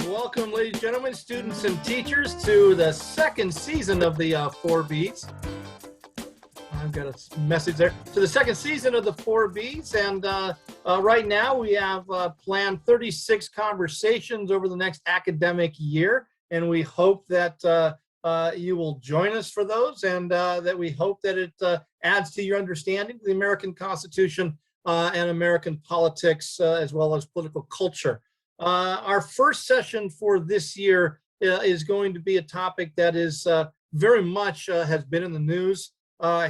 Welcome, ladies and gentlemen, students and teachers, to the second season of the 4Bs. I've got a message there. To the second season of the 4Bs, and right now we have planned 36 conversations over the next academic year, and we hope that you will join us for those, and that we hope that it adds to your understanding of the American Constitution and American politics, as well as political culture. Our first session for this year is going to be a topic that is very much has been in the news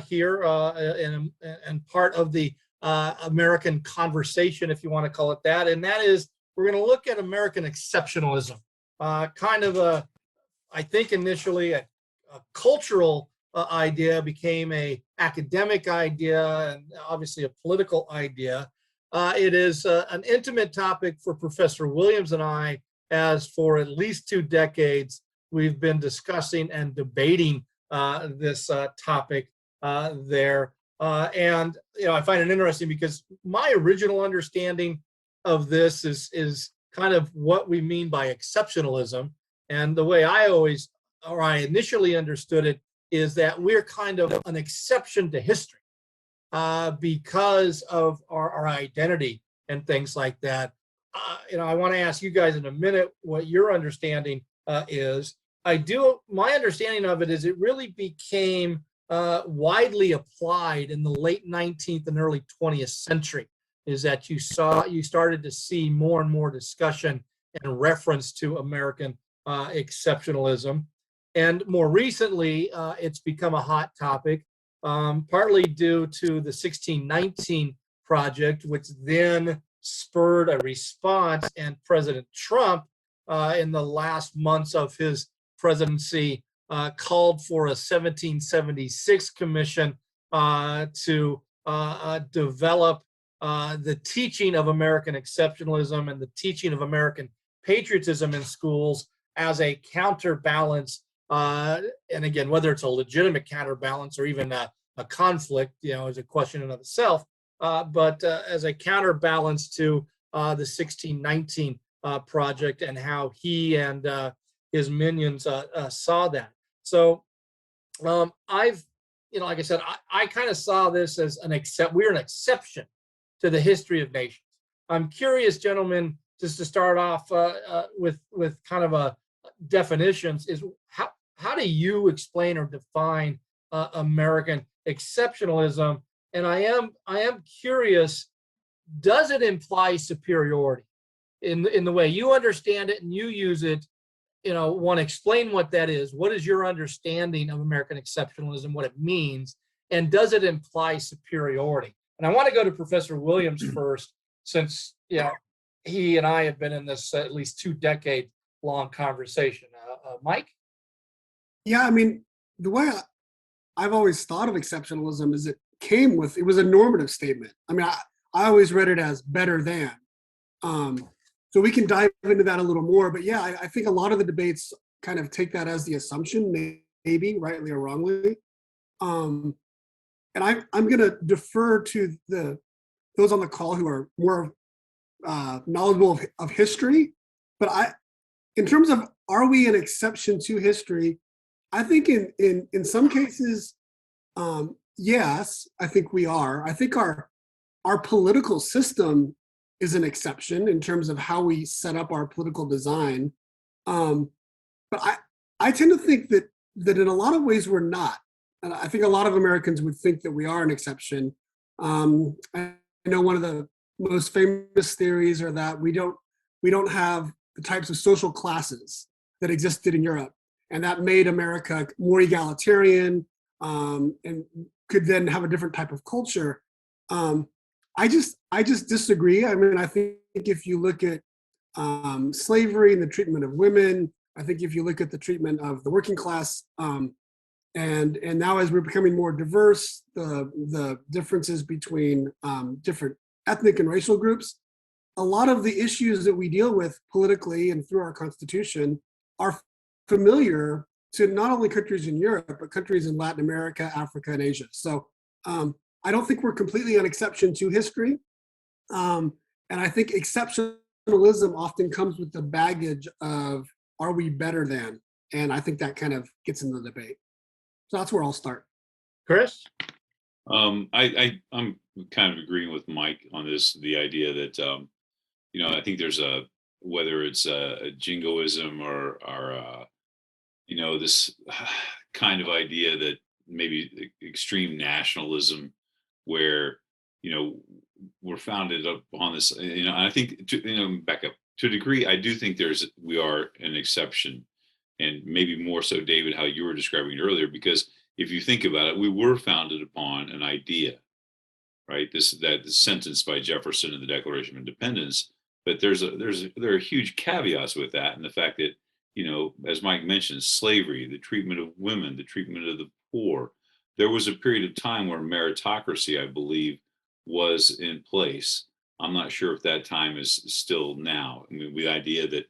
here and part of the American conversation, if you want to call it that. And that is, we're going to look at American exceptionalism, kind of I think initially a cultural idea, became a academic idea, and obviously a political idea. It is an intimate topic for Professor Williams and I, as for at least 2 decades, we've been discussing and debating this topic there. And I find it interesting because my original understanding of this is kind of what we mean by exceptionalism. And the way I initially understood it is that we're kind of an exception to history. Because of our identity and things like that. I want to ask you guys in a minute what your understanding is. My understanding of it is it really became widely applied in the late 19th and early 20th century, is that you started to see more and more discussion and reference to American exceptionalism. And more recently, it's become a hot topic. Partly due to the 1619 project, which then spurred a response, and President Trump, in the last months of his presidency, called for a 1776 commission to develop the teaching of American exceptionalism and the teaching of American patriotism in schools as a counterbalance. And again, whether it's a legitimate counterbalance or even a conflict, is a question in of itself. But as a counterbalance to the 1619 project and how he and his minions saw that. So like I said, I kind of saw this as we're an exception to the history of nations. I'm curious, gentlemen, just to start off with kind of a definitions, is how do you explain or define American exceptionalism? And I am curious, does it imply superiority in the way you understand it and you use it? Want to explain what that is. What is your understanding of American exceptionalism, what it means, and does it imply superiority? And I want to go to Professor Williams first, since he and I have been in this at least 2-decade long conversation. Mike? Yeah, I mean, the way I've always thought of exceptionalism is it was a normative statement. I mean, I always read it as better than. So we can dive into that a little more. But yeah, I think a lot of the debates kind of take that as the assumption, maybe rightly or wrongly. And I'm going to defer to those on the call who are more knowledgeable of history. But in terms of, are we an exception to history? I think in some cases, yes, I think we are. I think our political system is an exception in terms of how we set up our political design. But I tend to think that in a lot of ways we're not. And I think a lot of Americans would think that we are an exception. I know one of the most famous theories are that we don't have the types of social classes that existed in Europe. And that made America more egalitarian, and could then have a different type of culture. I just disagree. I mean, I think if you look at slavery and the treatment of women, I think if you look at the treatment of the working class, and now as we're becoming more diverse, the differences between different ethnic and racial groups, a lot of the issues that we deal with politically and through our Constitution are familiar to not only countries in Europe, but countries in Latin America, Africa, and Asia. So I don't think we're completely an exception to history. And I think exceptionalism Exceptionalism often comes with the baggage of, are we better than? And I think that kind of gets into the debate. So that's where I'll start. Chris? I'm kind of agreeing with Mike on this, the idea that, I think there's whether it's a jingoism or this kind of idea that maybe extreme nationalism where, we're founded upon this, and I think, back up to a degree, I do think we are an exception, and maybe more so, David, how you were describing it earlier, because if you think about it, we were founded upon an idea, right? That sentence by Jefferson in the Declaration of Independence, but there are huge caveats with that, and the fact that, as Mike mentioned, slavery, the treatment of women, the treatment of the poor. There was a period of time where meritocracy, I believe, was in place. I'm not sure if that time is still now. I mean, the idea that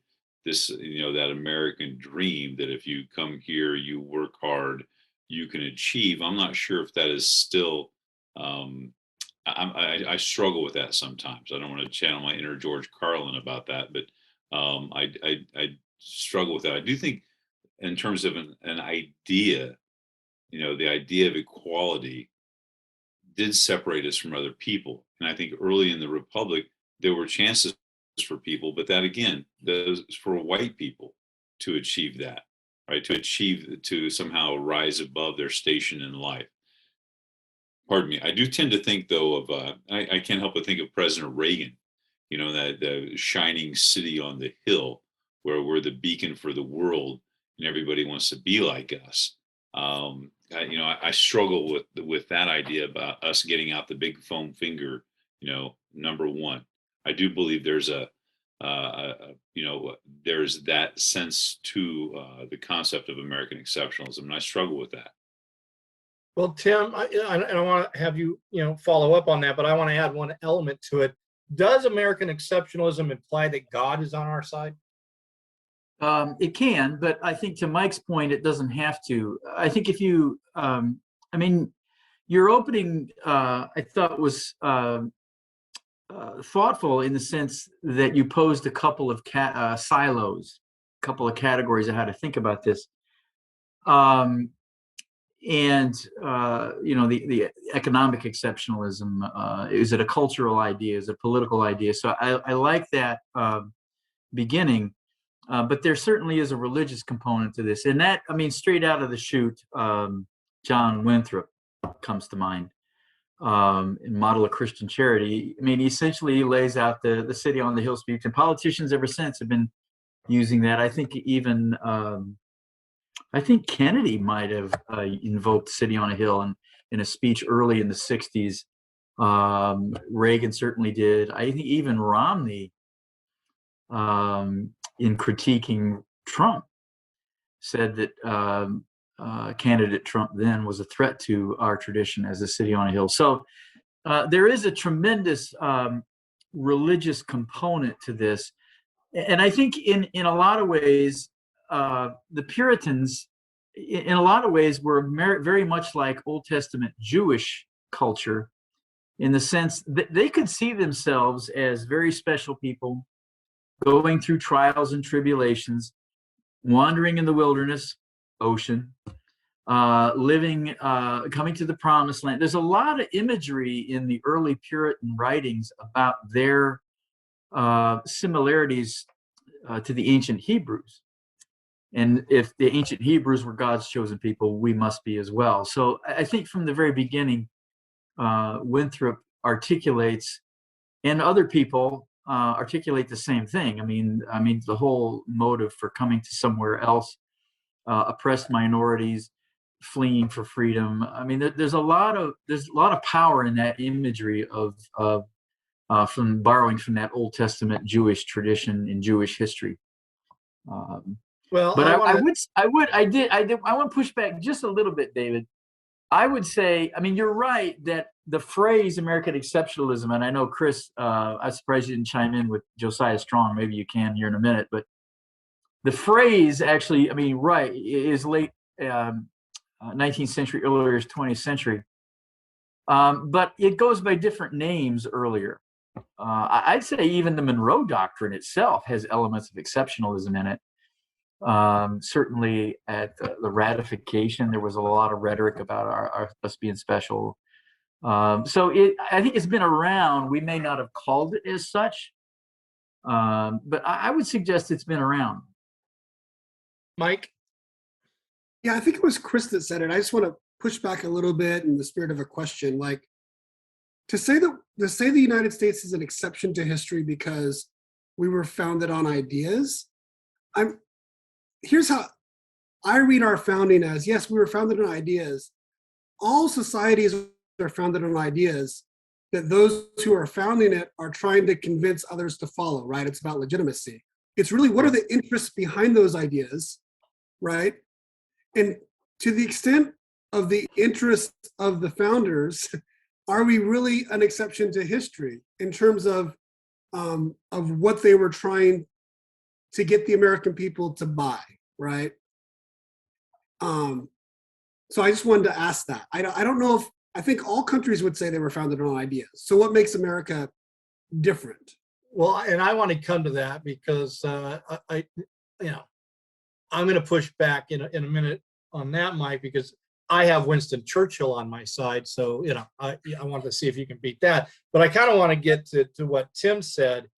that American dream, that if you come here, you work hard, you can achieve. I'm not sure if that is still. I struggle with that sometimes. I don't want to channel my inner George Carlin about that, but I struggle with that. I do think, in terms of an idea, the idea of equality did separate us from other people. And I think early in the Republic, there were chances for people, but that again, those for white people to achieve that, right? To somehow rise above their station in life. Pardon me. I do tend to think, though, of I can't help but think of President Reagan, that the shining city on the hill where we're the beacon for the world and everybody wants to be like us. I struggle with that idea about us getting out the big foam finger. Number one, I do believe there's there's that sense to the concept of American exceptionalism, and I struggle with that. Well, Tim, I want to have you, follow up on that, but I want to add one element to it. Does American exceptionalism imply that God is on our side? It can, but I think, to Mike's point, it doesn't have to. I think if you, your opening, I thought was thoughtful in the sense that you posed a couple of silos, a couple of categories of how to think about this. The economic exceptionalism, is it a cultural idea? Is it a political idea? So I like that beginning, but there certainly is a religious component to this. And that, straight out of the chute, John Winthrop comes to mind, in Model of Christian Charity. He essentially lays out the city on the hill speech, and politicians ever since have been using that. I think even Kennedy might have invoked City on a Hill in a speech early in the 60s. Reagan certainly did. I think even Romney, in critiquing Trump, said that candidate Trump then was a threat to our tradition as a city on a hill. So there is a tremendous religious component to this. And I think in a lot of ways, the Puritans, in a lot of ways, were very much like Old Testament Jewish culture, in the sense that they could see themselves as very special people going through trials and tribulations, wandering in the wilderness, ocean, living, coming to the promised land. There's a lot of imagery in the early Puritan writings about their similarities to the ancient Hebrews. And if the ancient Hebrews were God's chosen people, we must be as well. So I think from the very beginning, Winthrop articulates, and other people articulate the same thing. The whole motive for coming to somewhere else, oppressed minorities, fleeing for freedom. There's a lot of power in that imagery of from borrowing from that Old Testament Jewish tradition in Jewish history. But I want to push back just a little bit, David. I would say, you're right that the phrase American exceptionalism, and I know, Chris, I'm surprised you didn't chime in with Josiah Strong. Maybe you can here in a minute. But the phrase actually, right, is late 19th century, earlier 20th century. But it goes by different names earlier. I'd say even the Monroe Doctrine itself has elements of exceptionalism in it. Certainly at the ratification, there was a lot of rhetoric about us being special. So I think it's been around. We may not have called it as such, but I would suggest it's been around. Mike? Yeah, I think it was Chris that said it. I just want to push back a little bit in the spirit of a question. Like, to say the United States is an exception to history because we were founded on ideas. Here's how I read our founding as: yes, we were founded on ideas. All societies are founded on ideas that those who are founding it are trying to convince others to follow, right? It's about legitimacy. It's really, what are the interests behind those ideas, right? And to the extent of the interests of the founders, are we really an exception to history in terms of what they were trying to get the American people to buy, right? So I just wanted to ask that. I don't know if, I think all countries would say they were founded on ideas. So what makes America different? Well, and I want to come to that because I'm going to push back in a minute on that, Mike, because I have Winston Churchill on my side. So, I wanted to see if you can beat that. But I kind of want to get to what Tim said,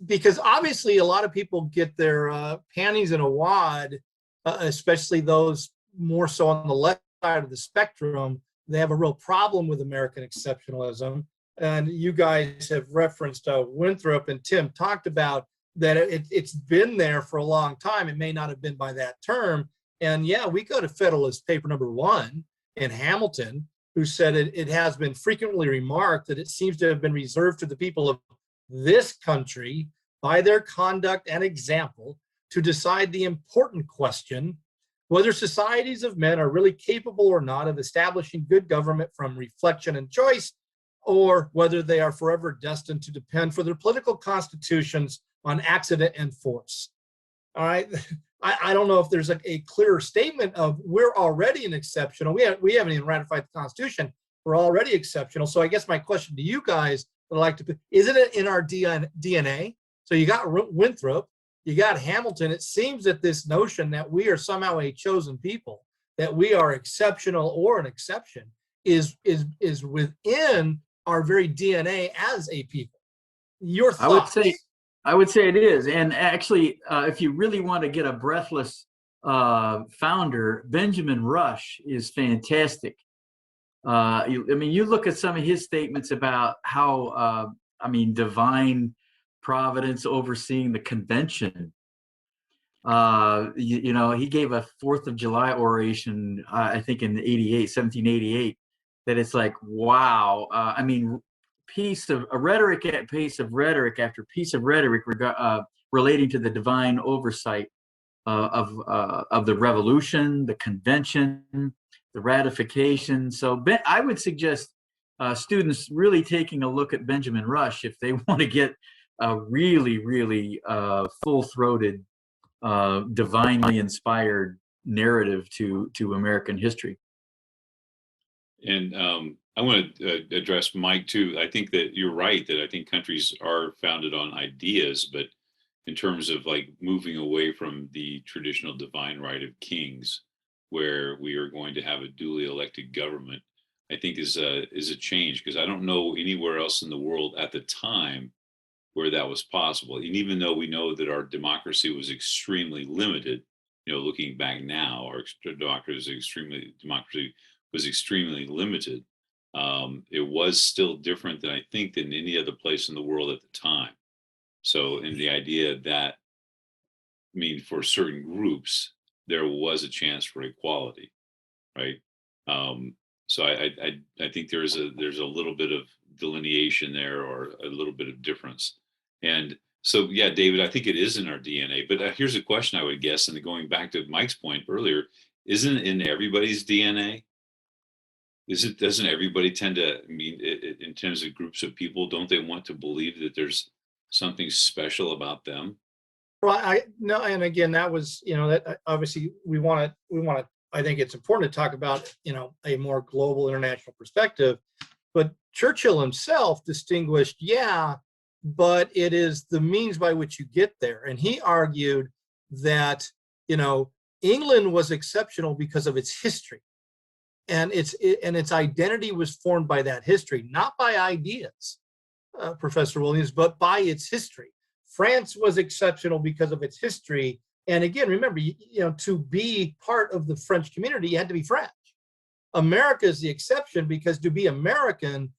because obviously a lot of people get their panties in a wad, especially those more so on the left side of the spectrum. They have a real problem with American exceptionalism. And you guys have referenced Winthrop, and Tim talked about that it's been there for a long time. It may not have been by that term. And yeah, we go to Federalist Paper number 1 in Hamilton, who said it has been frequently remarked that it seems to have been reserved to the people of this country by their conduct and example to decide the important question, whether societies of men are really capable or not of establishing good government from reflection and choice, or whether they are forever destined to depend for their political constitutions on accident and force. All right. I don't know if there's a clearer statement of we're already an exceptional. We haven't even ratified the Constitution. We're already exceptional. So I guess my question to you guys would like to, isn't it in our DNA? So you got Winthrop, you got Hamilton. It seems that this notion that we are somehow a chosen people, that we are exceptional or an exception, is within our very DNA as a people. Your thoughts? I would say it is. And actually, if you really want to get a breathless founder, Benjamin Rush is fantastic. You look at some of his statements about how, divine providence overseeing the convention. He gave a 4th of July oration, I think in 1788, that it's like, wow. Piece of rhetoric at piece of rhetoric after piece of rhetoric relating to the divine oversight of the revolution, the convention, the ratification. So I would suggest students really taking a look at Benjamin Rush if they want to get a really, really full-throated, divinely inspired narrative to American history. And I want to address Mike too. I think that you're right that I think countries are founded on ideas, but in terms of like moving away from the traditional divine right of kings, where we are going to have a duly elected government, I think is a change, because I don't know anywhere else in the world at the time where that was possible. And even though we know that our democracy was extremely limited, looking back now, our democracy was extremely limited. It was still different than any other place in the world at the time. So in the idea that, for certain groups, there was a chance for equality, right? So I think there's a little bit of delineation there, or a little bit of difference. And so, yeah, David, I think it is in our DNA. But here's a question I would guess, and going back to Mike's point earlier, isn't it in everybody's DNA? Doesn't everybody tend to, in terms of groups of people, don't they want to believe that there's something special about them? Well, no, and again, that was, that obviously we want to, I think it's important to talk about, a more global international perspective. But Churchill himself distinguished, yeah, but it is the means by which you get there. And he argued that, England was exceptional because of its history. And its identity was formed by that history, not by ideas, Professor Williams, but by its history. France was exceptional because of its history. And again, remember, to be part of the French community, you had to be French. America is the exception because to be American,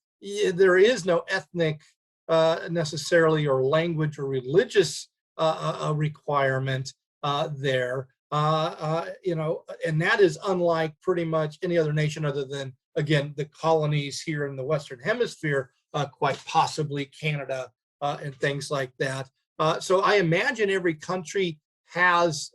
there is no ethnic necessarily or language or religious requirement there. And that is unlike pretty much any other nation other than, again, the colonies here in the Western Hemisphere, quite possibly Canada and things like that. So I imagine every country has,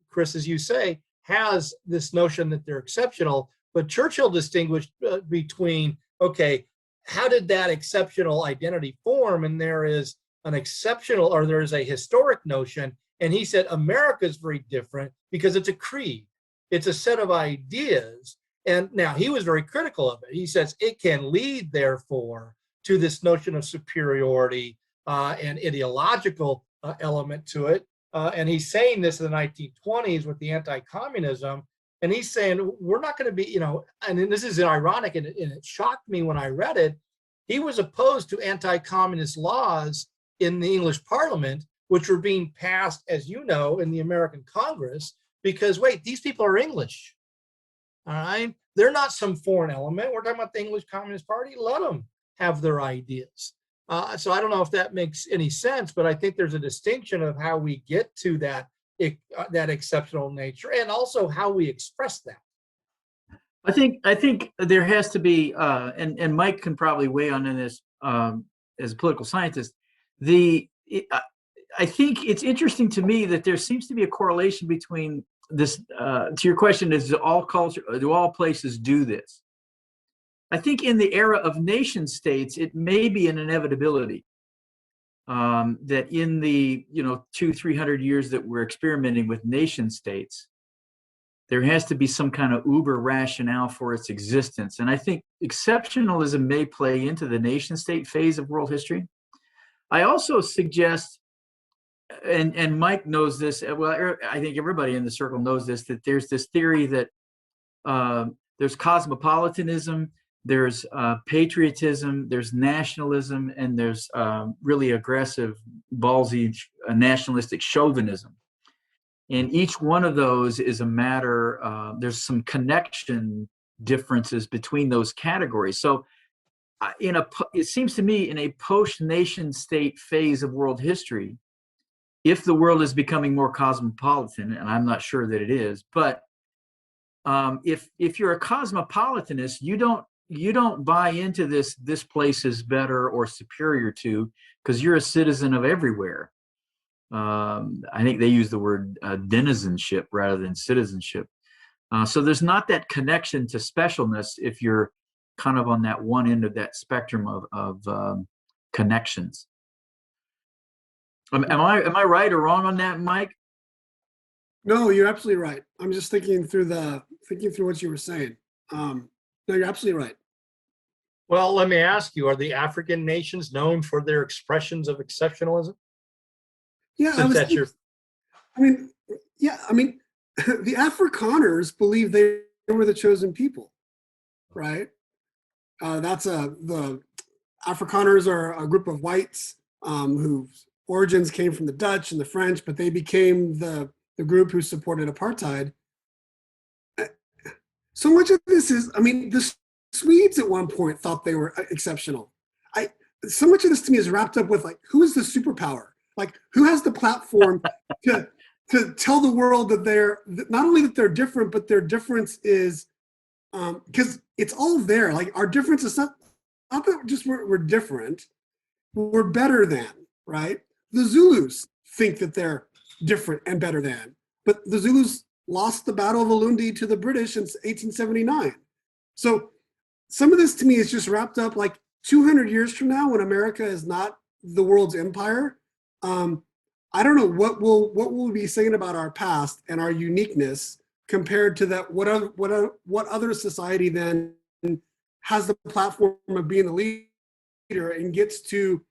Chris, as you say, has this notion that they're exceptional. But Churchill distinguished between, okay, how did that exceptional identity form? And there is an exceptional, or there is a historic notion. And he said America is very different because it's a creed. It's a set of ideas. And now he was very critical of it. He says it can lead, therefore, to this notion of superiority and ideological element to it. And he's saying this in the 1920s with the anti-communism. And he's saying, we're not going to be, and this is ironic, and it shocked me when I read it. He was opposed to anti-communist laws in the English Parliament, which were being passed, as you know, in the American Congress, because, wait, these people are English. All right. They're not some foreign element. We're talking about the English Communist Party. Let them have their ideas. So I don't know if that makes any sense, but I think there's a distinction of how we get to that exceptional nature and also how we express that. I think there has to be, and Mike can probably weigh on in this as a political scientist. I think it's interesting to me that there seems to be a correlation between this. To your question, do all places do this? I think in the era of nation states, it may be an inevitability. That in the 200-300 years that we're experimenting with nation states, there has to be some kind of uber rationale for its existence. And I think exceptionalism may play into the nation state phase of world history. I also suggest, and Mike knows this, well, I think everybody in the circle knows this, that there's this theory that there's cosmopolitanism, there's patriotism, there's nationalism, and there's really aggressive, ballsy, nationalistic chauvinism. And each one of those is a matter, there's some connection differences between those categories. So it seems to me in a post-nation state phase of world history, if the world is becoming more cosmopolitan, and I'm not sure that it is, but if you're a cosmopolitanist, you don't buy into this place is better or superior to, because you're a citizen of everywhere. I think they use the word denizenship rather than citizenship. So there's not that connection to specialness if you're kind of on that one end of that spectrum of connections. Am I right or wrong on that, Mike? No, you're absolutely right. I'm just thinking through what you were saying. No, you're absolutely right. Well, let me ask you, are the African nations known for their expressions of exceptionalism? Yeah, the Afrikaners believe they were the chosen people, right? The Afrikaners are a group of whites whose origins came from the Dutch and the French, but they became the group who supported apartheid. So much of this is, the Swedes at one point thought they were exceptional. So much of this to me is wrapped up with who is the superpower? Who has the platform to tell the world that they're not only that they're different, but their difference is because it's all there. Our difference is not that just we're different, we're better than, right? The Zulus think that they're different and better than, but the Zulus lost the Battle of Ulundi to the British in 1879. So some of this to me is just wrapped up 200 years from now when America is not the world's empire. I don't know what we'll be saying about our past and our uniqueness compared to that. What other society then has the platform of being the leader and gets to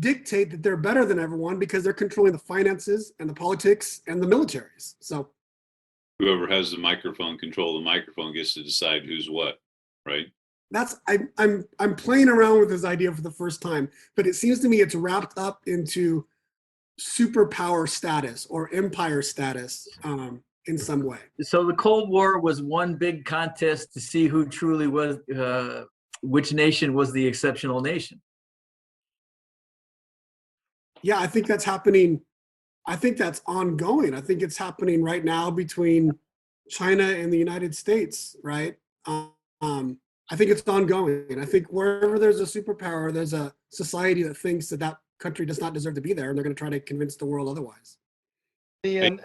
dictate that they're better than everyone because they're controlling the finances and the politics and the militaries. So whoever has the microphone control the microphone gets to decide who's what, right? that's I'm playing around with this idea for the first time, but it seems to me it's wrapped up into superpower status or empire status in some way. So the Cold War was one big contest to see who truly was, which nation was the exceptional nation. Yeah, I think that's happening. I think that's ongoing. I think it's happening right now between China and the United States, right? I think it's ongoing. I think wherever there's a superpower, there's a society that thinks that that country does not deserve to be there, and they're going to try to convince the world otherwise. And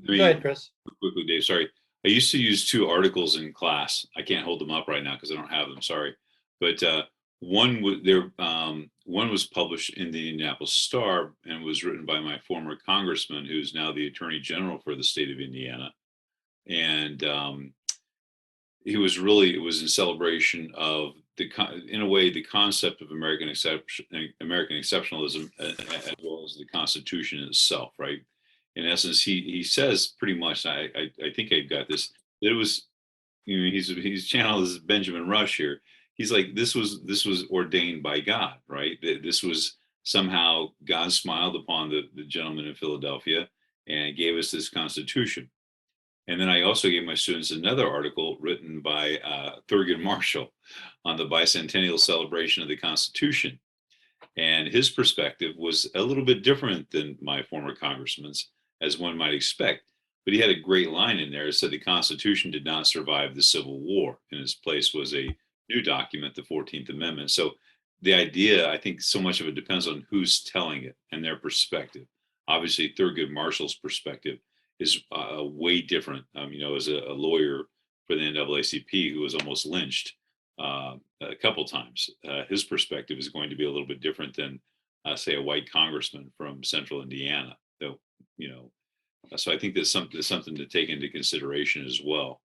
go ahead, Chris. Quickly, Dave, sorry. I used to use 2 articles in class. I can't hold them up right now because I don't have them, sorry. But one was published in the Indianapolis Star and was written by my former congressman, who's now the Attorney General for the state of Indiana. And it was in celebration of in a way, the concept of American exceptionalism, as well as the Constitution itself, right? In essence, he says pretty much, I think I've got this, that it was, he's channeled as Benjamin Rush here. He's like, this was ordained by God, right? This was somehow God smiled upon the gentleman in Philadelphia and gave us this Constitution. And then I also gave my students another article written by Thurgood Marshall on the bicentennial celebration of the Constitution. And his perspective was a little bit different than my former congressman's, as one might expect. But he had a great line in there. It said the Constitution did not survive the Civil War. In its place was a new document, the 14th Amendment. So the idea, I think so much of it depends on who's telling it and their perspective. Obviously, Thurgood Marshall's perspective is way different. As a lawyer for the NAACP who was almost lynched a couple times, his perspective is going to be a little bit different than, say, a white congressman from Central Indiana. Though, so I think there's something to take into consideration as well.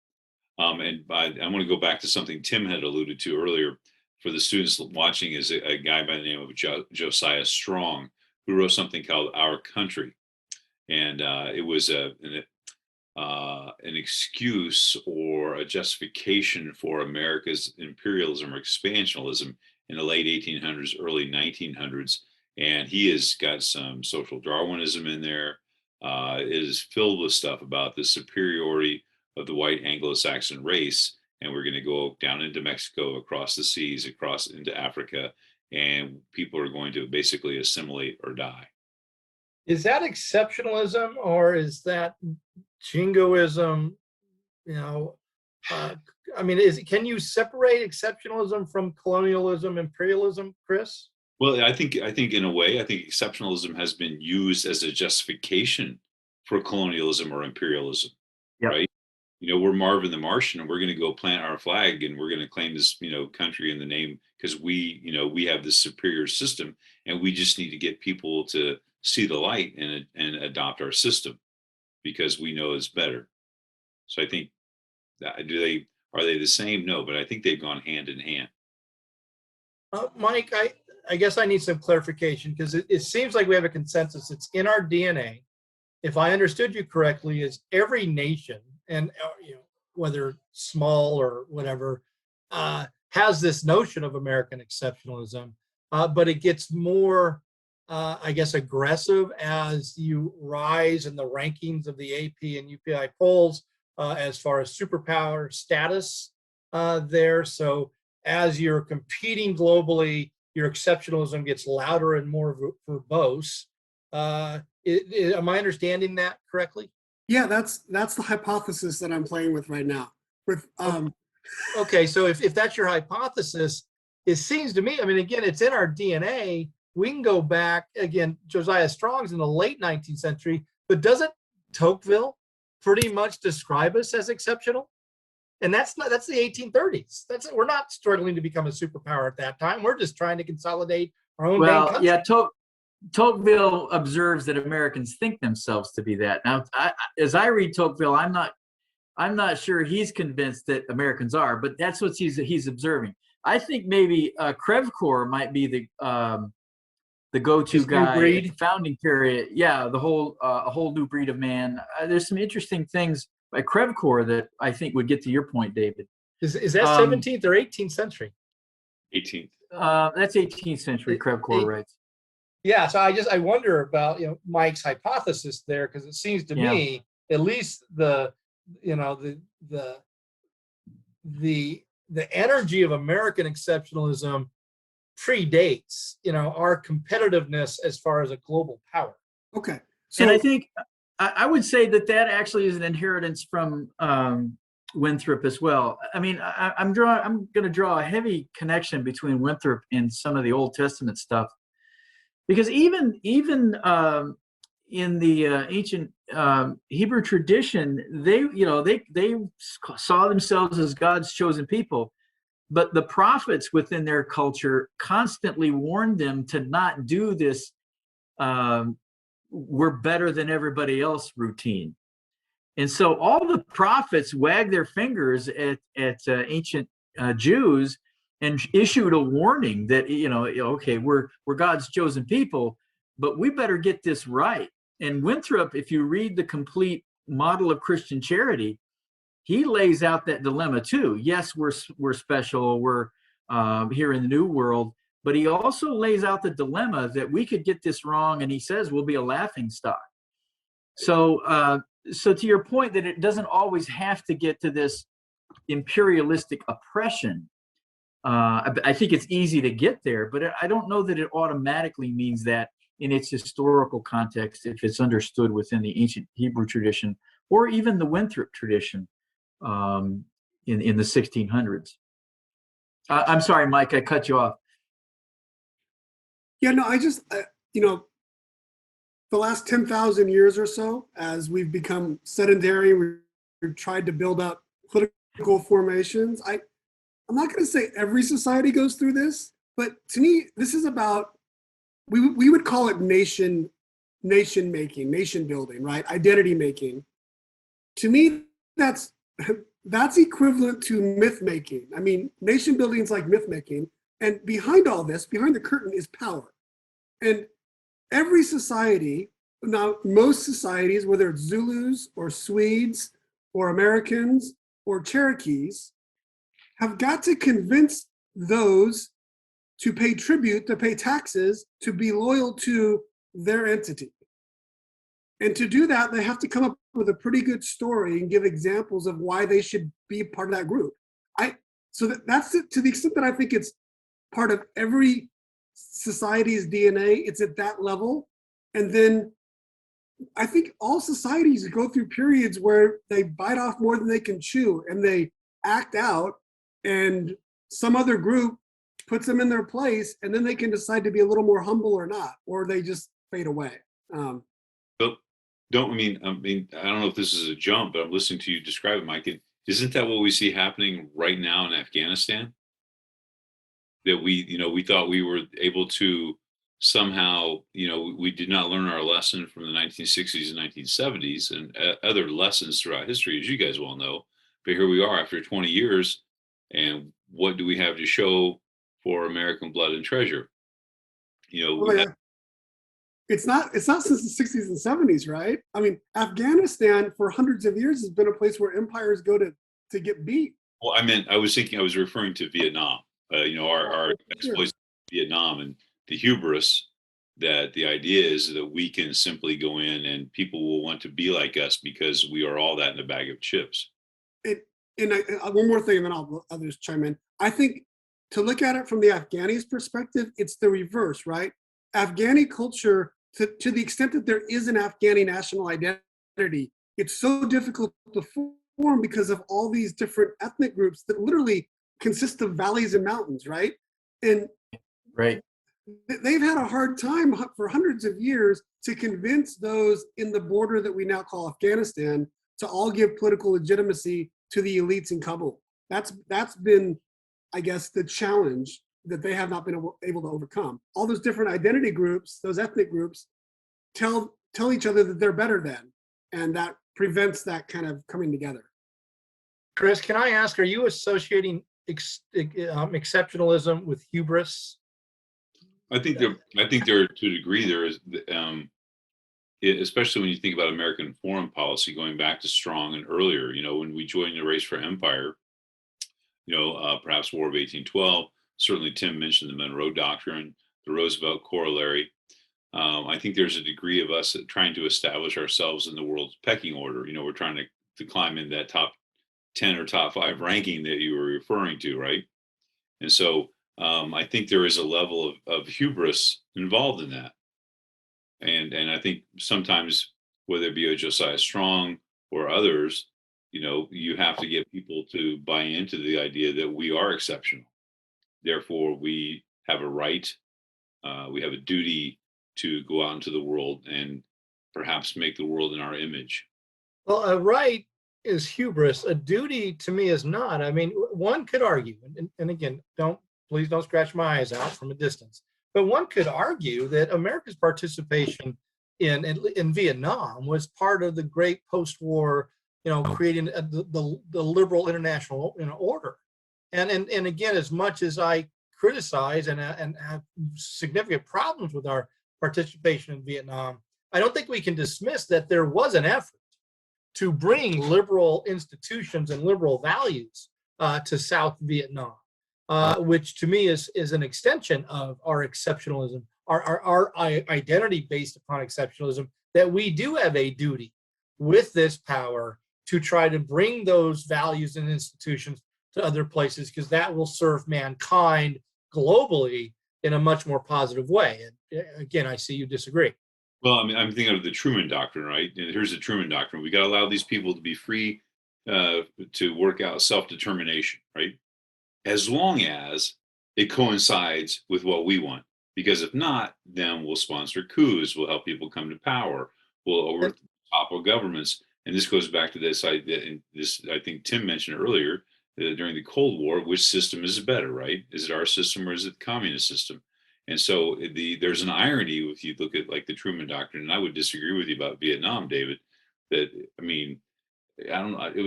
And I want to go back to something Tim had alluded to earlier. For the students watching, is a guy by the name of Josiah Strong, who wrote something called Our Country. And it was an excuse or a justification for America's imperialism or expansionism in the late 1800s, early 1900s. And he has got some social Darwinism in there. It is filled with stuff about the superiority of the white Anglo-Saxon race. And we're going to go down into Mexico, across the seas, across into Africa, and people are going to basically assimilate or die. Is that exceptionalism or is that jingoism? Can you separate exceptionalism from colonialism, imperialism, Chris? Well, I think in a way, I think exceptionalism has been used as a justification for colonialism or imperialism, Yep. right? We're Marvin the Martian, and we're going to go plant our flag, and we're going to claim this, country in the name because we have this superior system, and we just need to get people to see the light and adopt our system because we know it's better. So I think are they the same? No, but I think they've gone hand in hand. Mike, I guess I need some clarification because it seems like we have a consensus. It's in our DNA. If I understood you correctly, is every nation, and whether small or whatever, has this notion of American exceptionalism, but it gets more, aggressive as you rise in the rankings of the AP and UPI polls as far as superpower status there. So as you're competing globally, your exceptionalism gets louder and more verbose. Am I understanding that correctly? Yeah, that's the hypothesis that I'm playing with right now. Okay, so if that's your hypothesis, it seems to me, again, it's in our DNA. We can go back, again, Josiah Strong's in the late 19th century, but doesn't Tocqueville pretty much describe us as exceptional? And that's the 1830s. We're not struggling to become a superpower at that time. We're just trying to consolidate our own. Well, yeah, Tocqueville observes that Americans think themselves to be that. Now, as I read Tocqueville, I'm not sure he's convinced that Americans are, but that's what he's observing. I think maybe Krevkor might be the go-to This new guy breed? at the founding period. Yeah, the whole a whole new breed of man. There's some interesting things by Krevkor that I think would get to your point, David. Is that Um, 17th or 18th century? 18th. That's 18th century. Krevkor writes. Yeah, so I wonder about Mike's hypothesis there, because it seems to Yeah. me at least the energy of American exceptionalism predates our competitiveness as far as a global power. Okay. And I So think I would say that actually is an inheritance from Winthrop as well. I mean, I'm going to draw a heavy connection between Winthrop and some of the Old Testament stuff, because even in the ancient Hebrew tradition, they saw themselves as God's chosen people, but the prophets within their culture constantly warned them to not do this we're better than everybody else routine. And so all the prophets wagged their fingers at ancient Jews and issued a warning that, okay, we're God's chosen people, but we better get this right. And Winthrop, if you read the complete model of Christian charity, he lays out that dilemma too. Yes, we're special, we're here in the New World, but he also lays out the dilemma that we could get this wrong, and he says we'll be a laughing stock. So, so to your point that it doesn't always have to get to this imperialistic oppression, I think it's easy to get there, but I don't know that it automatically means that in its historical context, if it's understood within the ancient Hebrew tradition or even the Winthrop tradition in the 1600s. I'm sorry, Mike, I cut you off. yeah, no, I just the last 10,000 years or so, as we've become sedentary, we've tried to build up political formations. I'm not going to say every society goes through this, but to me, this is about, we would call it nation making, nation building, right? Identity making. To me, that's equivalent to myth making. I mean, nation building is like myth making. And behind all this, behind the curtain, is power. And every society, now most societies, whether it's Zulus or Swedes or Americans or Cherokees, have got to convince those to pay tribute, to pay taxes, to be loyal to their entity. And to do that, they have to come up with a pretty good story and give examples of why they should be part of that group. That's it, to the extent that I think it's part of every society's DNA. It's at that level. And then I think all societies go through periods where they bite off more than they can chew and they act out, and some other group puts them in their place, and then they can decide to be a little more humble or not, or they just fade away. But I don't know if this is a jump, but I'm listening to you describe it, Mike. Isn't that what we see happening right now in Afghanistan? That we thought we were able to somehow, we did not learn our lesson from the 1960s and 1970s and other lessons throughout history, as you guys well know. But here we are after 20 years, and what do we have to show for American blood and treasure? It's not since the 60s and 70s, right? I mean, Afghanistan for hundreds of years has been a place where empires go to get beat. Well, I was referring to Vietnam. Our exploits in Vietnam and the hubris, that the idea is that we can simply go in and people will want to be like us because we are all that in a bag of chips. One more thing, and then others chime in. I think to look at it from the Afghanis' perspective, it's the reverse, right? Afghani culture, to the extent that there is an Afghani national identity, it's so difficult to form because of all these different ethnic groups that literally consist of valleys and mountains, right? And right, they've had a hard time for hundreds of years to convince those in the border that we now call Afghanistan to all give political legitimacy to the elites in Kabul. That's been, I guess, the challenge that they have not been able to overcome. All those different identity groups, those ethnic groups, tell each other that they're better than, and that prevents that kind of coming together. Chris, can I ask, are you associating exceptionalism with hubris? I think there to a degree there is, especially when you think about American foreign policy going back to Strong and earlier. When we joined the race for empire, perhaps War of 1812. Certainly, Tim mentioned the Monroe Doctrine, the Roosevelt Corollary. I think there's a degree of us trying to establish ourselves in the world's pecking order. We're trying to climb in that top 10 or top 5 ranking that you were referring to, right? And so I think there is a level of hubris involved in that. And I think sometimes, whether it be a Josiah Strong or others, you have to get people to buy into the idea that we are exceptional. Therefore, we have a right, we have a duty to go out into the world and perhaps make the world in our image. Well, a right is hubris. A duty to me is not. I mean, one could argue, and again, please don't scratch my eyes out from a distance, but one could argue that America's participation in Vietnam was part of the great post-war, creating the liberal international order. And again, as much as I criticize and have significant problems with our participation in Vietnam, I don't think we can dismiss that there was an effort to bring liberal institutions and liberal values to South Vietnam, which to me is an extension of our exceptionalism, our identity based upon exceptionalism, that we do have a duty with this power to try to bring those values and institutions to other places, because that will serve mankind globally in a much more positive way. And again, I see you disagree. Well, I mean, I'm thinking of the Truman Doctrine, right? And here's the Truman Doctrine. We got to allow these people to be free to work out self-determination, right? As long as it coincides with what we want. Because if not, then we'll sponsor coups, we'll help people come to power, we'll overtopple governments. And this goes back to this idea, and this, I think Tim mentioned earlier, during the Cold War, which system is better, right? Is it our system or is it the communist system? And so there's an irony if you look at like the Truman Doctrine, and I would disagree with you about Vietnam, David, that, I mean, I don't know, I think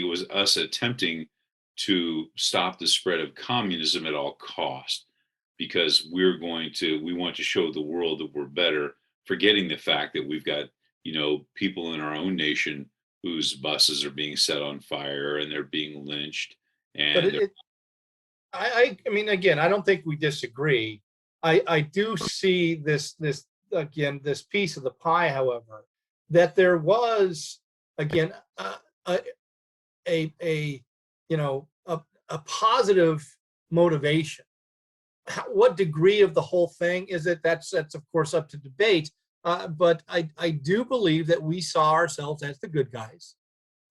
it was us attempting to stop the spread of communism at all cost, because we want to show the world that we're better, forgetting the fact that we've got, people in our own nation whose buses are being set on fire and they're being lynched. And I mean, again, I don't think we disagree. I do see this piece of the pie, however, that there was, again, a positive motivation. What degree of the whole thing is it? That's of course up to debate. But I do believe that we saw ourselves as the good guys,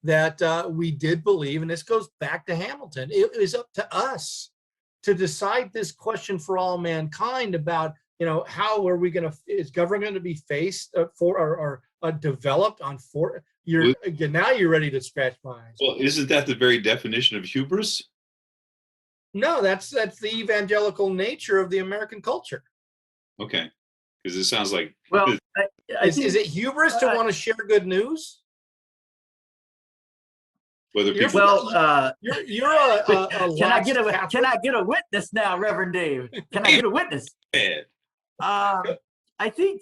that we did believe, and this goes back to Hamilton, it is up to us to decide this question for all mankind about, how are we going to, is government going to be faced or developed on for, now you're ready to scratch my eyes. Well, isn't that the very definition of hubris? No, that's the evangelical nature of the American culture. Okay. Because it sounds like, well, is it hubris to want to share good news? Whether people, you're a can I get a witness now, Reverend Dave? Can I get a witness? I think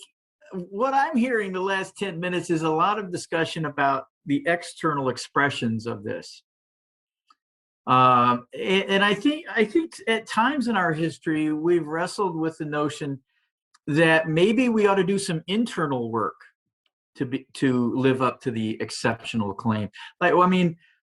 what I'm hearing the last 10 minutes is a lot of discussion about the external expressions of this. And I think at times in our history, we've wrestled with the notion that maybe we ought to do some internal work to live up to the exceptional claim. Now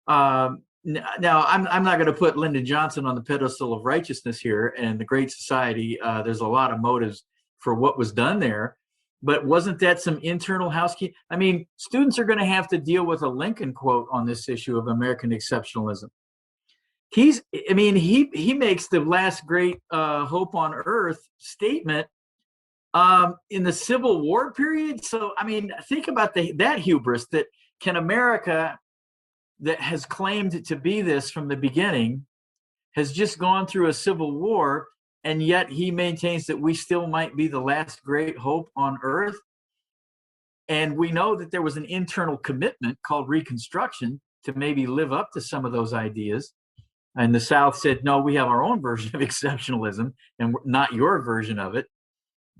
I'm not going to put Lyndon Johnson on the pedestal of righteousness here and the Great Society. There's a lot of motives for what was done there, but wasn't that some internal housekeeping? I mean, students are going to have to deal with a Lincoln quote on this issue of American exceptionalism. He makes the last great hope on earth statement in the Civil War period. So, I mean, think about that hubris, that can America, that has claimed to be this from the beginning, has just gone through a civil war, and yet he maintains that we still might be the last great hope on earth. And we know that there was an internal commitment called Reconstruction to maybe live up to some of those ideas. And the South said, no, we have our own version of exceptionalism and not your version of it.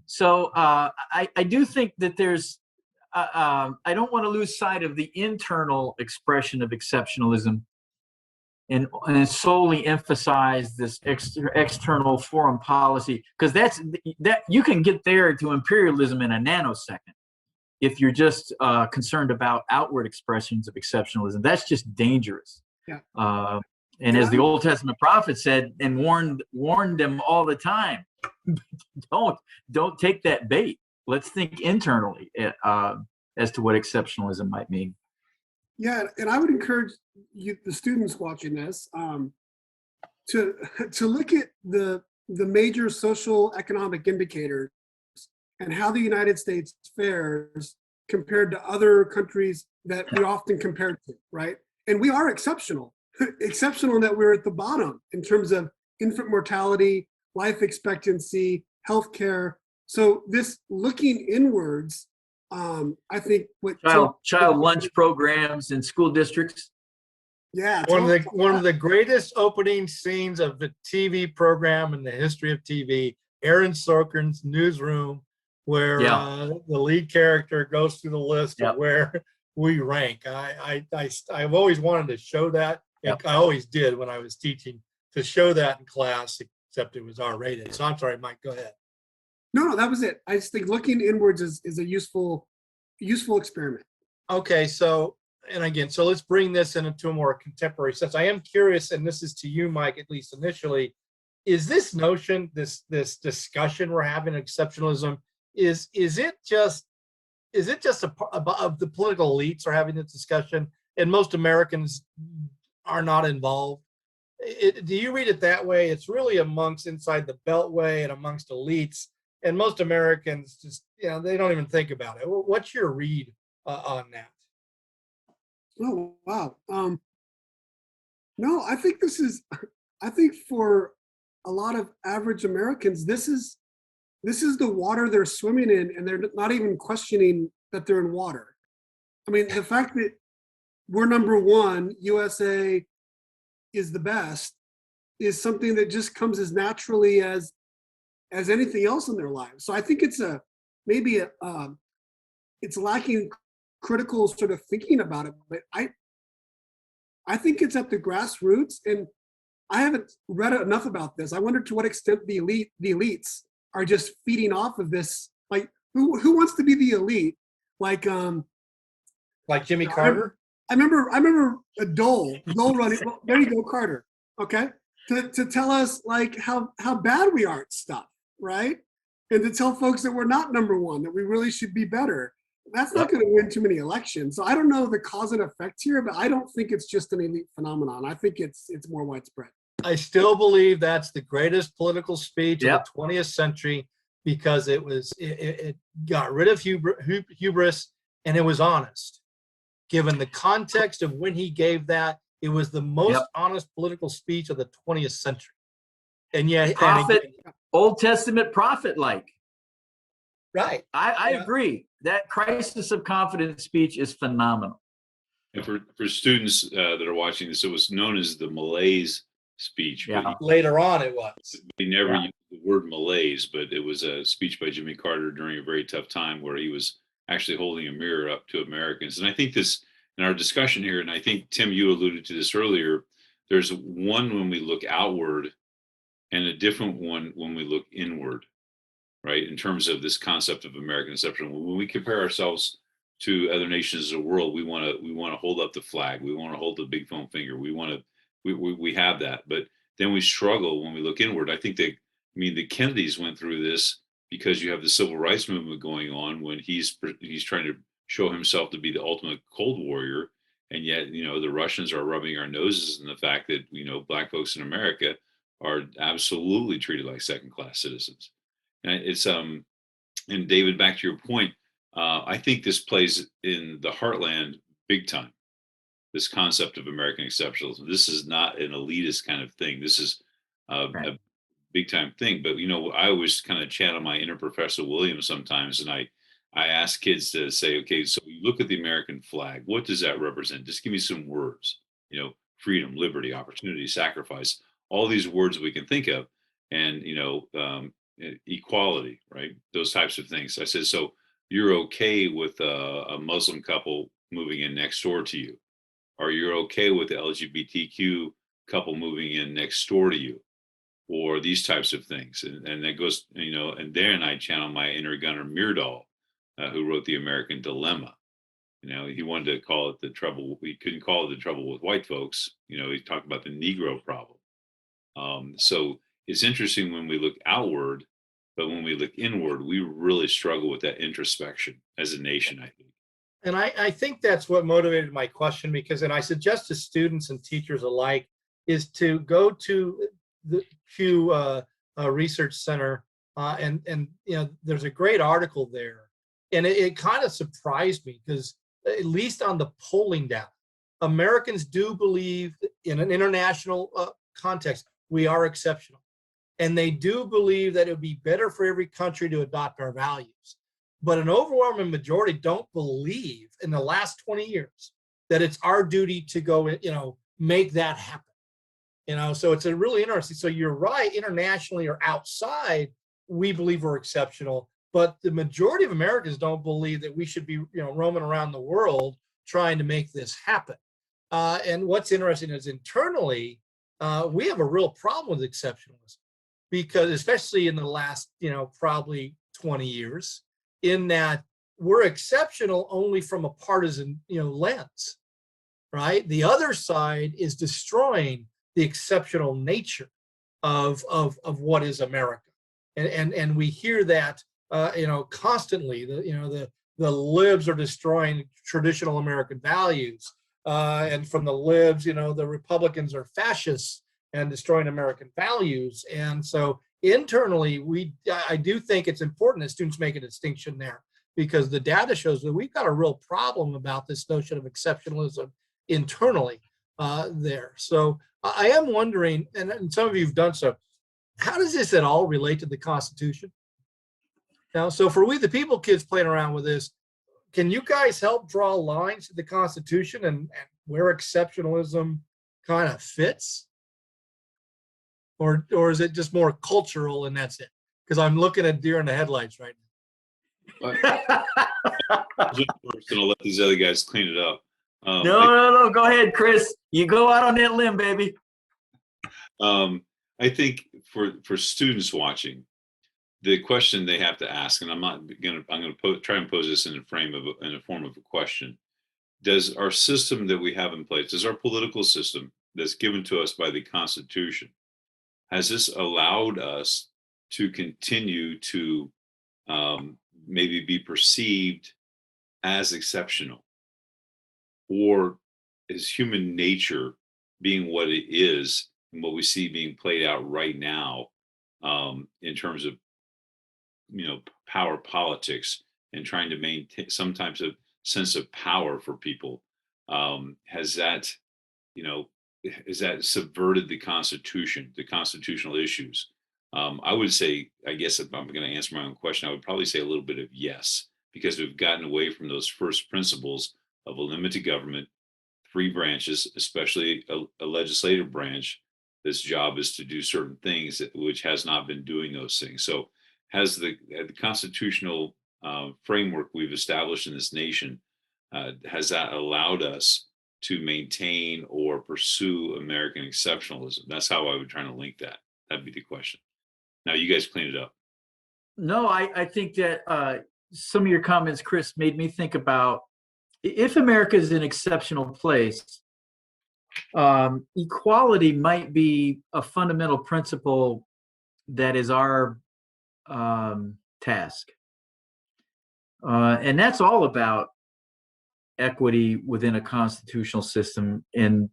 So I do think that there's, I don't want to lose sight of the internal expression of exceptionalism and solely emphasize this external foreign policy, because that you can get there to imperialism in a nanosecond if you're just concerned about outward expressions of exceptionalism. That's just dangerous. Yeah. And as the Old Testament prophet said and warned them all the time, don't take that bait. Let's think internally as to what exceptionalism might mean. Yeah, and I would encourage you, the students watching this, to look at the major social economic indicators and how the United States fares compared to other countries that we often compare to, right? And we are exceptional. Exceptional in that we're at the bottom in terms of infant mortality, life expectancy, healthcare. So this looking inwards, I think what child lunch programs in school districts. Yeah, one of the greatest opening scenes of the TV program in the history of TV, Aaron Sorkin's Newsroom, where the lead character goes through the list of where we rank. I've always wanted to show that. I always did when I was teaching, to show that in class, except it was R-rated. So I'm sorry, Mike, go ahead. No, that was it. I just think looking inwards is a useful experiment. Okay, so, and again, so let's bring this into a more contemporary sense. I am curious, and this is to you, Mike, at least initially, is this notion, this discussion we're having, exceptionalism, is it just of the political elites are having this discussion, and most Americans are not involved? Do you read it that way? It's really amongst inside the Beltway and amongst elites, and most Americans just, they don't even think about it. What's your read on that? Oh, wow. No, I think for a lot of average Americans, this is the water they're swimming in, and they're not even questioning that they're in water. I mean, the fact that we're number one, USA is the best, is something that just comes as naturally as anything else in their lives. So I think it's it's lacking critical sort of thinking about it. But I think it's at the grassroots, and I haven't read enough about this. I wonder to what extent the elites are just feeding off of this. Like, who wants to be the elite? Like Jimmy Carter? I remember a Dole running. Well, there you go, Carter. Okay, to tell us like how bad we are at stuff, right? And to tell folks that we're not number one, that we really should be better. That's not going to win too many elections. So I don't know the cause and effect here, but I don't think it's just an elite phenomenon. I think it's more widespread. I still believe that's the greatest political speech of the 20th century, because it got rid of hubris, and it was honest. Given the context of when he gave that, it was the most honest political speech of the 20th century. And yet, Old Testament prophet-like. Right. I agree. That crisis of confidence speech is phenomenal. And for students that are watching this, it was known as the malaise speech. But later on it was. He never used the word malaise, but it was a speech by Jimmy Carter during a very tough time where he was actually holding a mirror up to Americans. And I think this, in our discussion here, and I think, Tim, you alluded to this earlier, there's one when we look outward and a different one when we look inward, right? In terms of this concept of American exception. When we compare ourselves to other nations of the world, we want to hold up the flag. We want to hold the big foam finger. We have that, but then we struggle when we look inward. I think the Kennedys went through this because you have the civil rights movement going on when he's trying to show himself to be the ultimate Cold Warrior, and yet the Russians are rubbing our noses in the fact that Black folks in America are absolutely treated like second-class citizens. And it's and David, back to your point, I think this plays in the heartland big time. This concept of American exceptionalism. This is not an elitist kind of thing. This is a big time thing. But I always kind of channel my inner Professor Williams sometimes, and I I ask kids to say, okay, so you look at the American flag. What does that represent? Just give me some words. Freedom, liberty, opportunity, sacrifice. All these words we can think of, and equality, right? Those types of things. I said, so you're okay with a Muslim couple moving in next door to you, or you're okay with the LGBTQ couple moving in next door to you, or these types of things. And that goes, and then I channel my inner gunner Myrdal, who wrote The American Dilemma. He wanted to call it the trouble. We couldn't call it the trouble with white folks. He talked about the Negro problem. So it's interesting when we look outward, but when we look inward, we really struggle with that introspection as a nation, I think. And I think that's what motivated my question, because, and I suggest to students and teachers alike, is to go to the Pew Research Center, and there's a great article there, and it kind of surprised me, because at least on the polling data, Americans do believe in an international context we are exceptional, and they do believe that it would be better for every country to adopt our values. But an overwhelming majority don't believe in the last 20 years that it's our duty to go, make that happen. So it's a really interesting. So you're right, internationally or outside, we believe we're exceptional, but the majority of Americans don't believe that we should be, roaming around the world trying to make this happen. And what's interesting is internally, we have a real problem with exceptionalism, because especially in the last, probably 20 years, in that we're exceptional only from a partisan, lens, right? The other side is destroying the exceptional nature of what is America, and we hear that, constantly. The libs are destroying traditional American values, and from the libs, the Republicans are fascists and destroying American values. And so internally, I do think it's important that students make a distinction there, because the data shows that we've got a real problem about this notion of exceptionalism internally there. So I am wondering, and some of you have done so, how does this at all relate to the Constitution? Now, so for We the People kids playing around with this, can you guys help draw lines to the Constitution and where exceptionalism kind of fits? Or is it just more cultural and that's it? Because I'm looking at deer in the headlights right now. I'm just going to let these other guys clean it up. No. Go ahead, Chris. You go out on that limb, baby. I think for students watching, the question they have to ask, and I'm going to try and pose this in a form of a question. Does our system that we have in place, does our political system that's given to us by the Constitution, has this allowed us to continue to maybe be perceived as exceptional? Or is human nature, being what it is and what we see being played out right now, in terms of power politics and trying to maintain some types of sense of power for people, has that subverted the Constitution, the constitutional issues? I would say, I guess if I'm going to answer my own question, I would probably say a little bit of yes, because we've gotten away from those first principles of a limited government, 3 branches, especially a legislative branch. This job is to do certain things, which has not been doing those things. So has the constitutional framework we've established in this nation, has that allowed us to maintain or pursue American exceptionalism? That's how I would try to link that. That'd be the question. Now you guys clean it up. No, I think that some of your comments, Chris, made me think about, if America is an exceptional place, equality might be a fundamental principle that is our task. And that's all about equity within a constitutional system. And,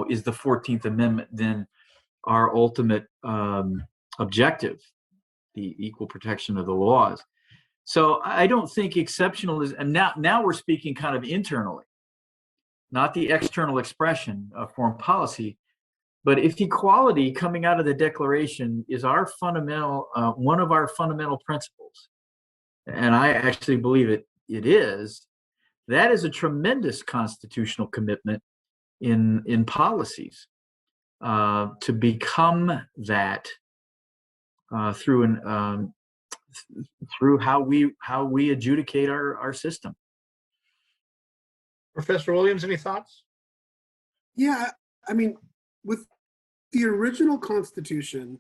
is the 14th Amendment then our ultimate objective, the equal protection of the laws? So I don't think exceptionalism, and now we're speaking kind of internally, not the external expression of foreign policy, but if equality coming out of the Declaration is our fundamental, one of our fundamental principles, and I actually believe it is, that is a tremendous constitutional commitment in policies to become that through through how we adjudicate our system. Professor Williams, any thoughts? Yeah, I mean, with the original Constitution,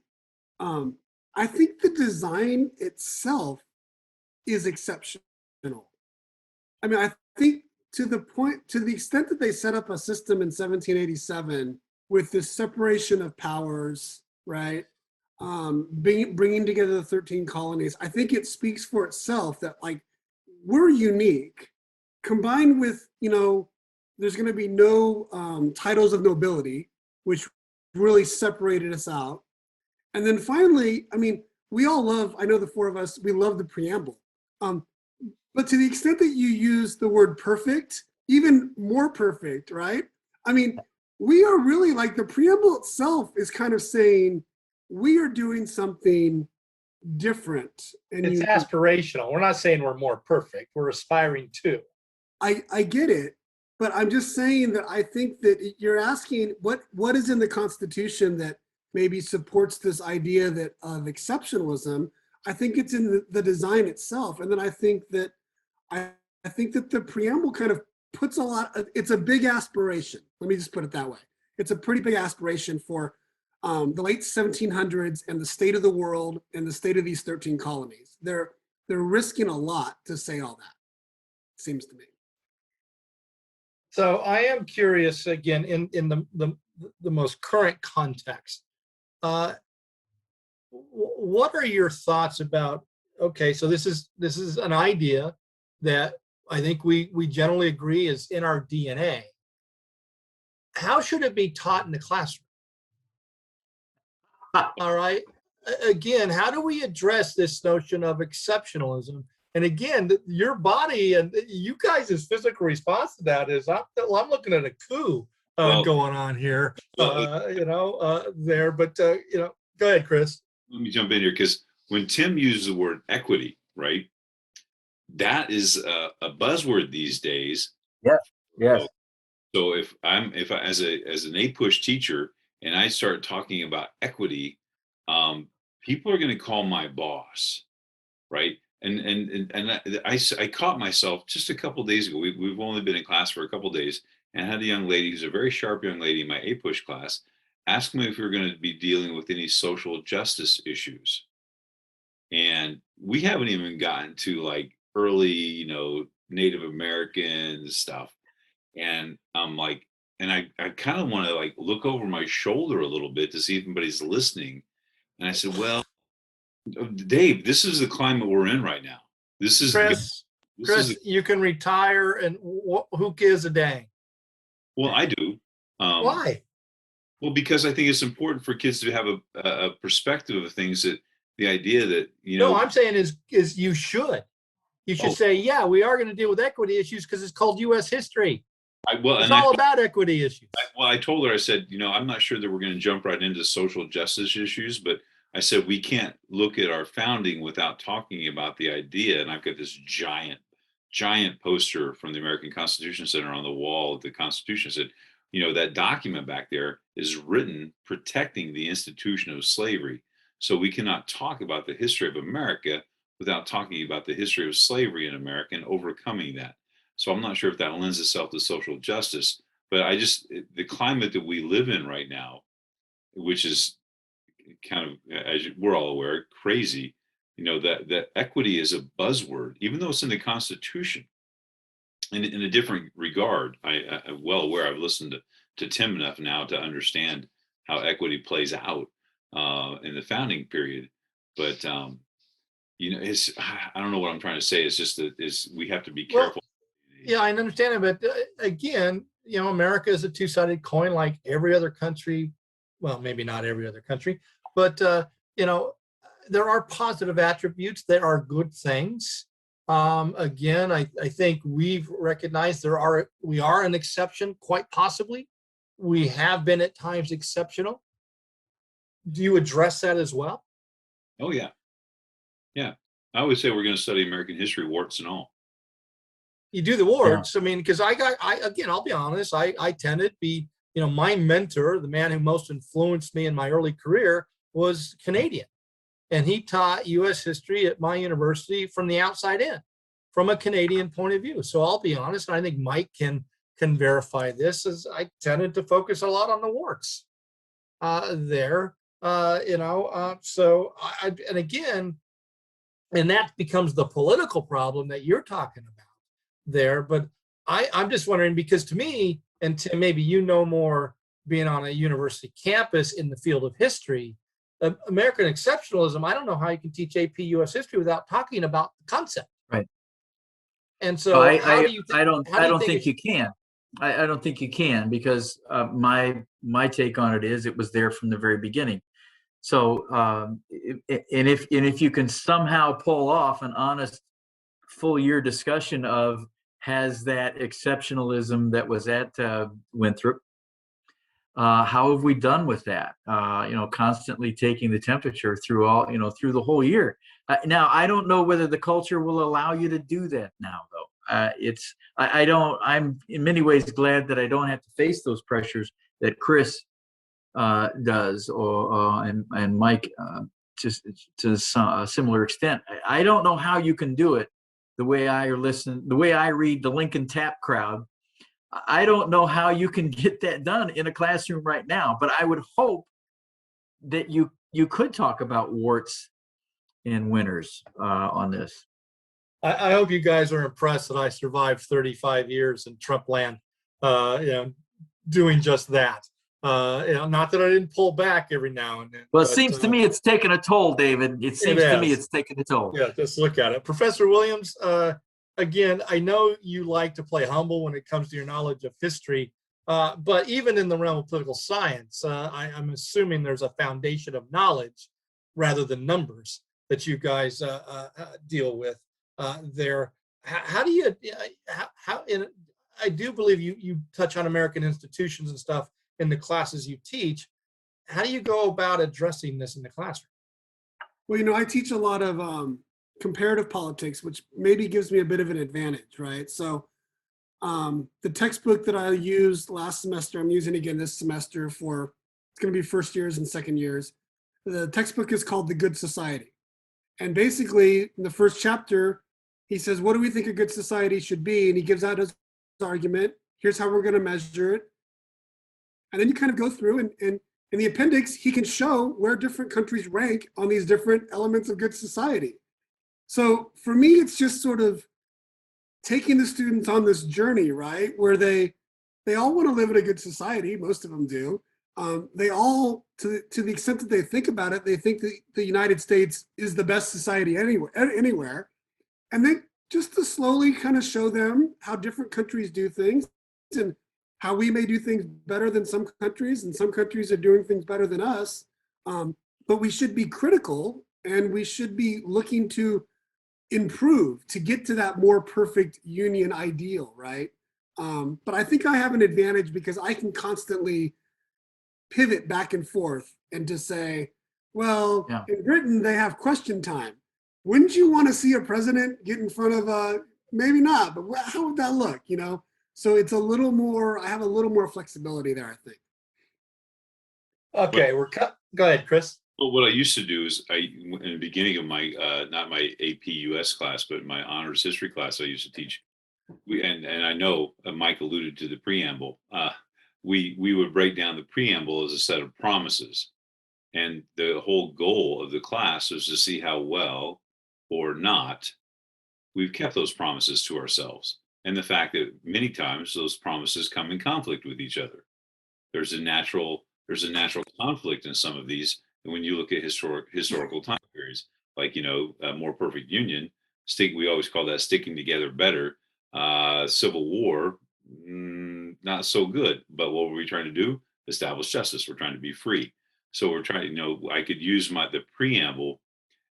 I think the design itself is exceptional. I mean, I think to the extent that they set up a system in 1787 with this separation of powers, right? Bringing together the 13 colonies, I think it speaks for itself that like we're unique, combined with, there's going to be no titles of nobility, which really separated us out. And then finally, I mean, we all love, I know the four of us, we love the preamble. But to the extent that you use the word perfect, even more perfect, right? I mean, we are really like the preamble itself is kind of saying we are doing something different. And It's aspirational. We're not saying we're more perfect. We're aspiring to. I get it, but I'm just saying that I think that you're asking what is in the Constitution that maybe supports this idea that of exceptionalism. I think it's in the design itself, and then I think that the preamble kind of puts it's a big aspiration. Let me just put it that way. It's a pretty big aspiration for the late 1700s and the state of the world and the state of these 13 colonies. They're risking a lot to say all that, it seems to me. So I am curious again in the most current context. What are your thoughts about? Okay, so this is an idea that I think we generally agree is in our DNA. How should it be taught in the classroom? All right. Again, how do we address this notion of exceptionalism? And again, your body and you guys' physical response to that is, I'm looking at a coup going on here, there. But, go ahead, Chris. Let me jump in here because when Tim uses the word equity, right, that is a buzzword these days. Yeah. Yes. So if I as an APUSH teacher and I start talking about equity, people are going to call my boss, right? And I caught myself just a couple of days ago. We've only been in class for a couple of days, and I had a young lady who's a very sharp young lady in my APUSH class ask me if we were going to be dealing with any social justice issues, and we haven't even gotten to like early, Native American stuff. And I'm like, and I kind of want to like look over my shoulder a little bit to see if anybody's listening. And I said, well, Dave, this is the climate we're in right now. This is Chris, you can retire, and who gives a dang? Well, I do. Why? Well, because I think it's important for kids to have a perspective of things, that the idea that, No, I'm saying is you should say, yeah, we are going to deal with equity issues because it's called U.S. history. It's all about equity issues. I told her, I said, I'm not sure that we're going to jump right into social justice issues, but I said, we can't look at our founding without talking about the idea. And I've got this giant poster from the American Constitution Center on the wall of the Constitution. Said, that document back there is written protecting the institution of slavery. So we cannot talk about the history of America without talking about the history of slavery in America and overcoming that. So I'm not sure if that lends itself to social justice, but the climate that we live in right now, which is kind of, as we're all aware, crazy, that equity is a buzzword, even though it's in the Constitution. In a different regard, I'm well aware. I've listened to Tim enough now to understand how equity plays out in the founding period. But it's, I don't know what I'm trying to say. It's just that we have to be careful. Yeah, I understand it, but again, America is a two-sided coin, like every other country. Well, maybe not every other country, but there are positive attributes that are good things. Again, I think we've recognized we are an exception, quite possibly. We have been at times exceptional. Do you address that as well? Oh yeah, yeah. I would say we're going to study American history, warts and all. You do the warts. I mean, because again, I'll be honest, I tended to be, my mentor, the man who most influenced me in my early career, was Canadian. And he taught US history at my university from the outside in, from a Canadian point of view. So I'll be honest, and I think Mike can verify this, as I tended to focus a lot on the warts there. And again, and that becomes the political problem that you're talking about there. But I'm just wondering, because to me, and Tim, maybe more being on a university campus in the field of history, American exceptionalism, I don't know how you can teach AP US history without talking about the concept. Right. And so I don't think you can. I don't think you can, because my take on it is it was there from the very beginning. So if you can somehow pull off an honest full year discussion of, has that exceptionalism that was at Winthrop, how have we done with that? Constantly taking the temperature through through the whole year. Now, I don't know whether the culture will allow you to do that now, though. I'm in many ways glad that I don't have to face those pressures that Chris does, and Mike, just to a similar extent. I don't know how you can do it the way I read the Lincoln Tap crowd. I don't know how you can get that done in a classroom right now, but I would hope that you could talk about warts and winters on this. I hope you guys are impressed that I survived 35 years in Trump land, doing just that. Not that I didn't pull back every now and then. Well, it seems to me it's taken a toll, David. It seems to me it's taken a toll. Yeah, just look at it. Professor Williams, again, I know you like to play humble when it comes to your knowledge of history, but even in the realm of political science, I'm assuming there's a foundation of knowledge rather than numbers that you guys deal with there. How do you, I do believe you touch on American institutions and stuff in the classes you teach. How do you go about addressing this in the classroom? Well, I teach a lot of comparative politics, which maybe gives me a bit of an advantage, right? So the textbook that I used last semester, I'm using again this semester it's going to be first years and second years. The textbook is called The Good Society. And basically, in the first chapter, he says, what do we think a good society should be? And he gives out his argument. Here's how we're going to measure it. And then you kind of go through, and in the appendix, he can show where different countries rank on these different elements of good society. So for me, it's just sort of taking the students on this journey, right? Where they all want to live in a good society. Most of them do. They all, to the extent that they think about it, they think that the United States is the best society anywhere. And then just to slowly kind of show them how different countries do things, and how we may do things better than some countries, and some countries are doing things better than us. But we should be critical, and we should be looking to improve to get to that more perfect union ideal, right? But I think I have an advantage because I can constantly pivot back and forth and to say, well, in Britain, they have question time. Wouldn't you want to see a president get in front of maybe not, but how would that look, So it's a little more, I have a little more flexibility there, I think. Okay, go ahead, Chris. Well, what I used to do is in the beginning of my, not my AP US class, but my honors history class, I used to teach. And I know Mike alluded to the preamble. We would break down the preamble as a set of promises. And the whole goal of the class was to see how well or not we've kept those promises to ourselves. And the fact that many times those promises come in conflict with each other. There's a natural conflict in some of these. And when you look at historical time periods, like, a more perfect union, we always call that sticking together better. Civil War, not so good. But what were we trying to do? Establish justice. We're trying to be free. So we're trying, I could use the preamble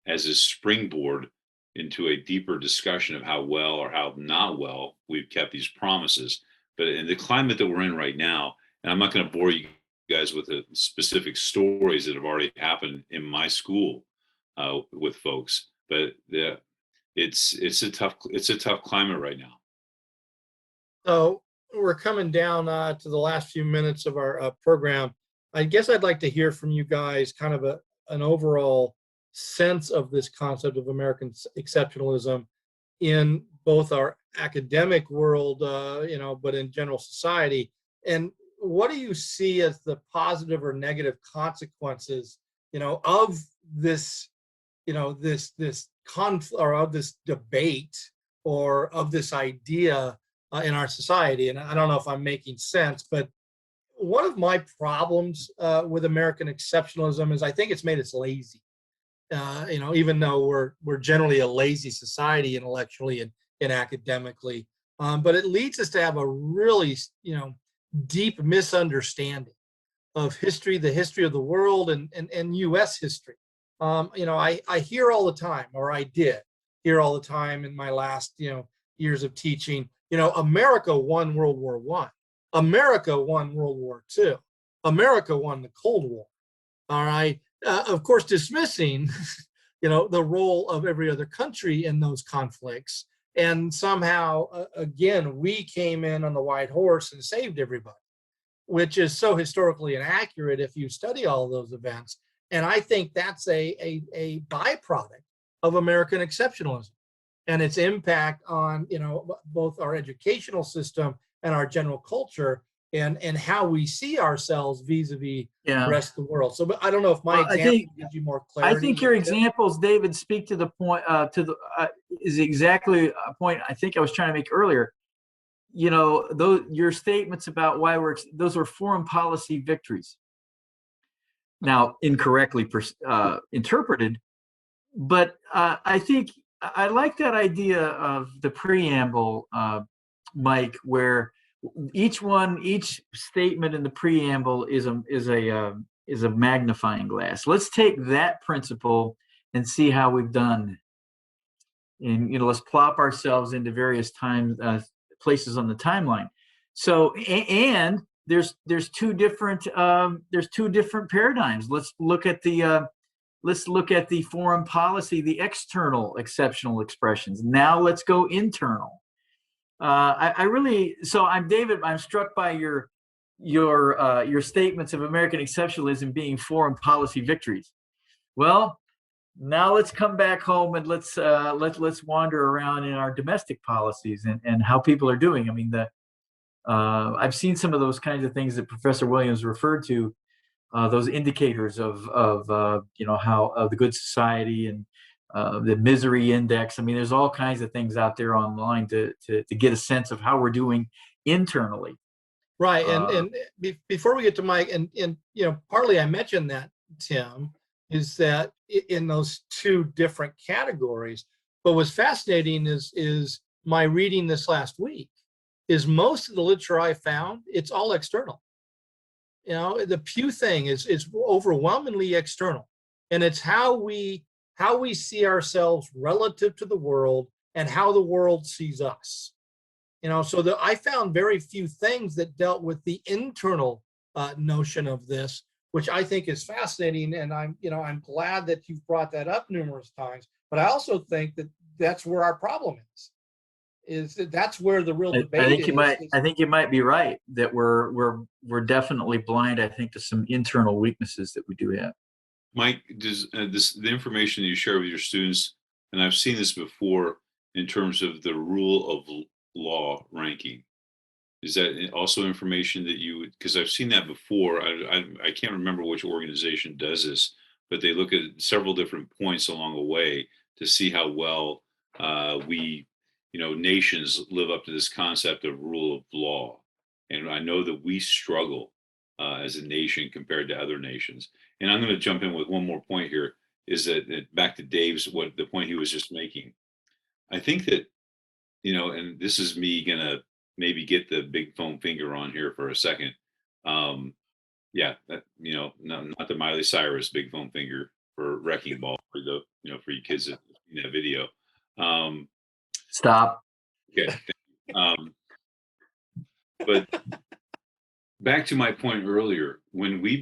as a springboard into a deeper discussion of how well or how not well we've kept these promises. But in the climate that we're in right now, and I'm not going to bore you guys with the specific stories that have already happened in my school with folks, but it's a tough climate right now. So we're coming down to the last few minutes of our program. I guess I'd like to hear from you guys kind of an overall sense of this concept of American exceptionalism in both our academic world, but in general society. And what do you see as the positive or negative consequences, of this, this conflict or of this debate or of this idea in our society? And I don't know if I'm making sense, but one of my problems with American exceptionalism is I think it's made us lazy. Even though we're generally a lazy society intellectually and academically, but it leads us to have a really, deep misunderstanding of history, the history of the world, and U.S. history. I hear all the time, or I did hear all the time in my last, years of teaching, America won World War I. America won World War II. America won the Cold War. All right. Of course, dismissing, the role of every other country in those conflicts. And somehow, again, we came in on the white horse and saved everybody, which is so historically inaccurate if you study all those events. And I think that's a byproduct of American exceptionalism and its impact on, both our educational system and our general culture and how we see ourselves vis-a-vis the rest of the world. So, but I don't know if my example gives you more clarity. I think your examples, David, speak to the point. Is exactly a point I think I was trying to make earlier. Those your statements about why those are foreign policy victories. Now, incorrectly interpreted, but I think I like that idea of the preamble, Mike, where each statement in the preamble is a magnifying glass. Let's take that principle and see how we've done. And let's plop ourselves into various places on the timeline. So and there's two different paradigms. Let's look at the foreign policy, the external exceptional expressions. Now let's go internal. I'm struck by your statements of American exceptionalism being foreign policy victories. Well, now let's come back home and let's wander around in our domestic policies and how people are doing. I mean, I've seen some of those kinds of things that Professor Williams referred to, those indicators of how of the good society and the misery index. I mean, there's all kinds of things out there online to get a sense of how we're doing internally. Right, and before we get to Mike, and partly I mentioned that, Tim, is that in those two different categories. But what's fascinating is my reading this last week is most of the literature I found, it's all external. The Pew thing is overwhelmingly external, and it's how we see ourselves relative to the world and how the world sees us. So I found very few things that dealt with the internal notion of this, which I think is fascinating. And I'm glad that you've brought that up numerous times. But I also think that that's where our problem is that that's where the real debate is. I think you might be right that we're definitely blind, I think, to some internal weaknesses that we do have. Mike, does the information that you share with your students, and I've seen this before in terms of the rule of law ranking, is that also information that you, because I've seen that before, I can't remember which organization does this, but they look at several different points along the way to see how well we, nations live up to this concept of rule of law. And I know that we struggle as a nation compared to other nations. And I'm going to jump in with one more point here, is that back to Dave's, the point he was just making. I think that, and this is me going to maybe get the big foam finger on here for a second. Not the Miley Cyrus big foam finger for Wrecking Ball for for you kids that seen that video. Stop. Okay. But back to my point earlier, when we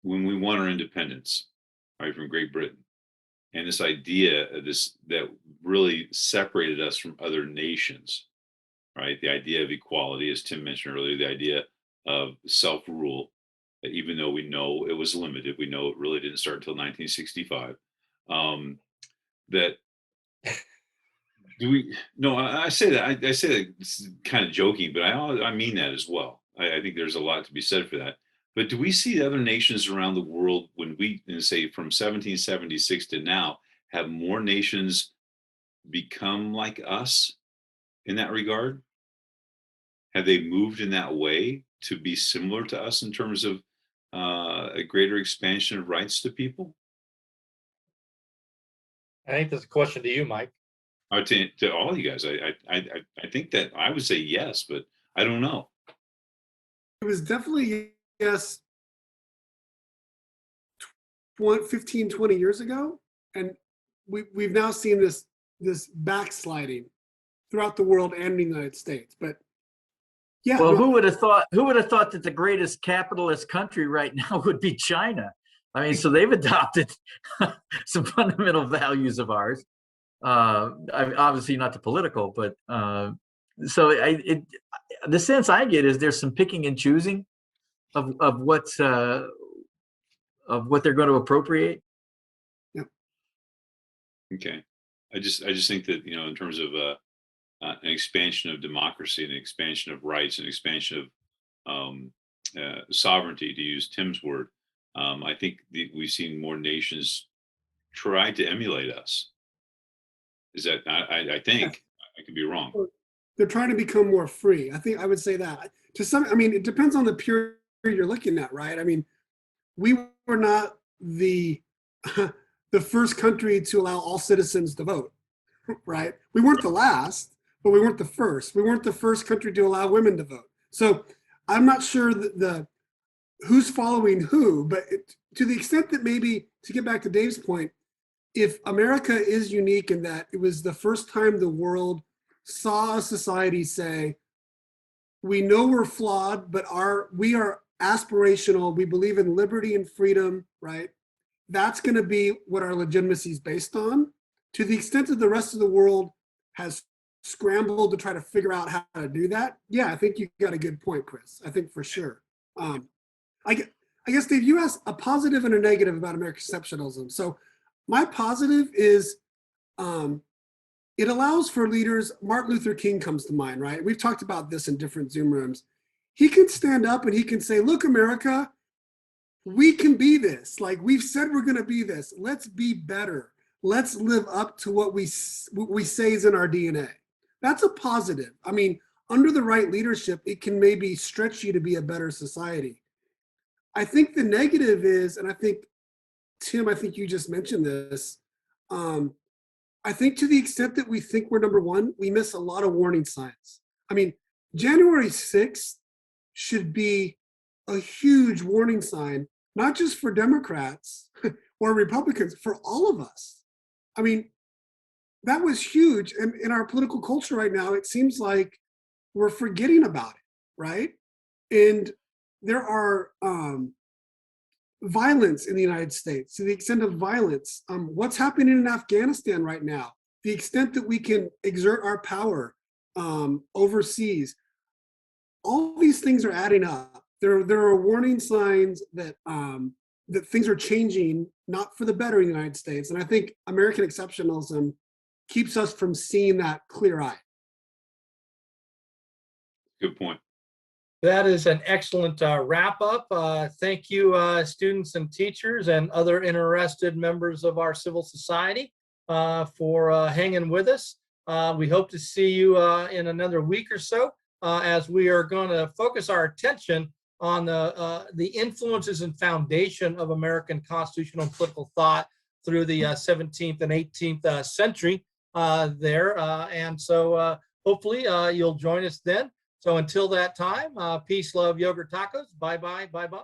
won our independence, right, from Great Britain, and this idea of this that really separated us from other nations, right? The idea of equality, as Tim mentioned earlier, the idea of self-rule, even though we know it was limited, we know it really didn't start until 1965. That do we? No, I say that. I say that it's kind of joking, but I mean that as well. I think there's a lot to be said for that. But do we see other nations around the world when we say from 1776 to now have more nations become like us in that regard? Have they moved in that way to be similar to us in terms of a greater expansion of rights to people? I think that's a question to you, Mike. To all you guys, I think that I would say yes, but I don't know. It was definitely yes 15, 20 years ago. And we've now seen this backsliding throughout the world and the United States. But yeah. Well, no, who would have thought that the greatest capitalist country right now would be China? I mean, so they've adopted some fundamental values of ours. Obviously not the political, but so the sense I get is there's some picking and choosing of what they're going to appropriate. Okay, I just think that in terms of an expansion of democracy, an expansion of rights, an expansion of sovereignty, to use Tim's word, I think we've seen more nations try to emulate us. Is that I think I could be wrong. they're trying to become more free. I think I would say that to some. I mean, it depends on the period you're looking at, right? I mean, we were not the the first country to allow all citizens to vote, right? We weren't the last, but we weren't the first. We weren't the first country to allow women to vote. So I'm not sure that who's following who, but to the extent that maybe, to get back to Dave's point, if America is unique in that it was the first time the world saw a society say, we know we're flawed, but we are aspirational. We believe in liberty and freedom, right? That's going to be what our legitimacy is based on. To the extent that the rest of the world has scrambled to try to figure out how to do that, yeah, I think you got a good point, Chris. I think for sure. I guess, Dave, you asked a positive and a negative about American exceptionalism. So my positive is it allows for leaders. Martin Luther King comes to mind, right? We've talked about this in different Zoom rooms. He can stand up and he can say, look, America, we can be this. Like we've said we're going to be this. Let's be better. Let's live up to what we say is in our DNA. That's a positive. I mean, under the right leadership, it can maybe stretch you to be a better society. I think the negative is, and I think, Tim, I think you just mentioned this. I think to the extent that we think we're number one, we miss a lot of warning signs. I mean, January 6th should be a huge warning sign, not just for Democrats or Republicans, for all of us. I mean, that was huge. And in our political culture right now, it seems like we're forgetting about it, right? And there are violence in the United States, to the extent of violence. What's happening in Afghanistan right now, the extent that we can exert our power overseas, all these things are adding up. There are warning signs that that things are changing, not for the better in the United States. And I think American exceptionalism keeps us from seeing that clear-eyed. Good point. That is an excellent wrap up. Thank you, students and teachers and other interested members of our civil society for hanging with us. We hope to see you in another week or so as we are going to focus our attention on the influences and foundation of American constitutional and political thought through the 17th and 18th century there. And so hopefully you'll join us then. So until that time, peace, love, yogurt, tacos. Bye-bye, bye-bye.